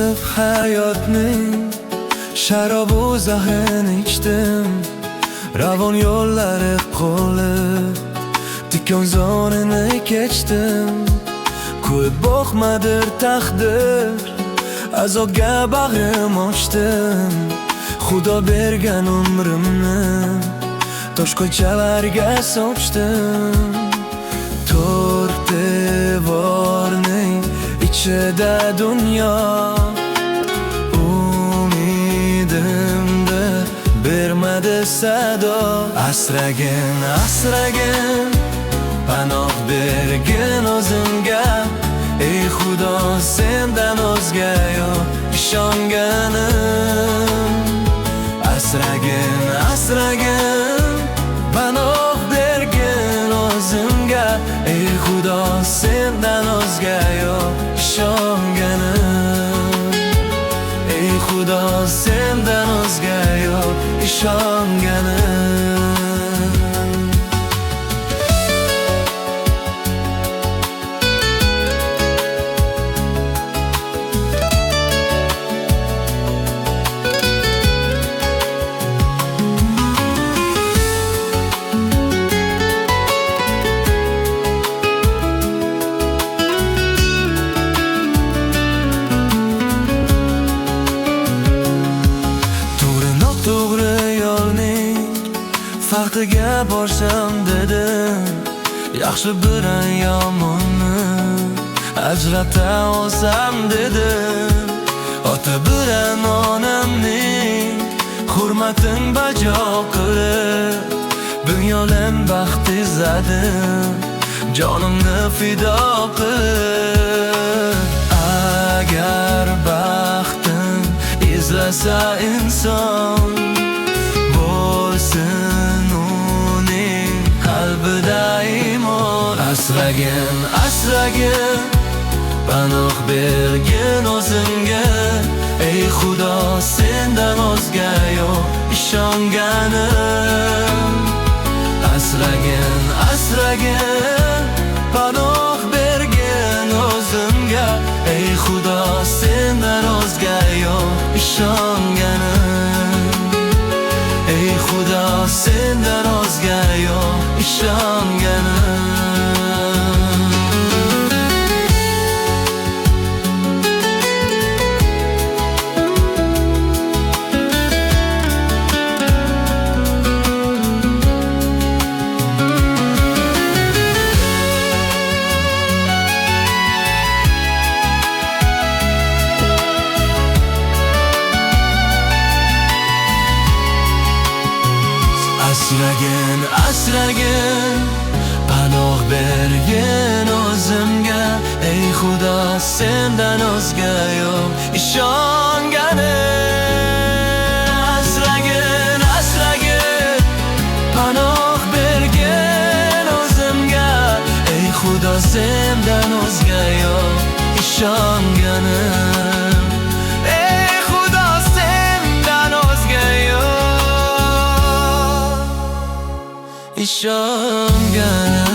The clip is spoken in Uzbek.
qilib hayotning sharobu zahrini ichdim. Ravon yo'llari qo'lib tikonzorini kechdim. Ko'p boqmadir taqdir, azobga bag'rim ochdim. Xudo bergan umrimni tosh ko'chalarga sochdim. To'rt devorning ichida dunyo, umidimni bermadi sado. Asragin, asragin, panoh bergin o'zimga. Ey Xudo, sendan o'zga yo'q ishonganim. Asragin, asragin, panoh bergin o'zimga. Ey Xudo, sendan o'zga yo'q ishonganim. Ey Xudo, sendan o'zga yo'q ishonganim. Vaqtiga borsam dedim, yaxshi bilan yomonni ajrata olsam dedim. Ota bilan onamning hurmatin bajo qilib, dunyodan baxt izladim, jonimni fido qilib. Agar baxtim izlasa inson, bo'lsin uning qalbida iymon. Asragin, asragin, panoh bergin o'zimga. Ey Xudo, sendan o'zga yo'q ishonganim. Asragin, asragin, panoh bergin o'zimga. Ey Xudo, sendan o'zga yo'q ishonganim. Ey Xudo, sendan o'zga yo'q ishonganim. Asragin, asragin, panoh bergin o'zimga. Ey Xudo, sendan o'zga yo'q ishonganim. Asragin, asragin, panoh bergin o'zimga. Ey Xudo, sendan o'zga yo'q ishonganim. Ey Xudo, sendan o'zga yo'q ishonganim.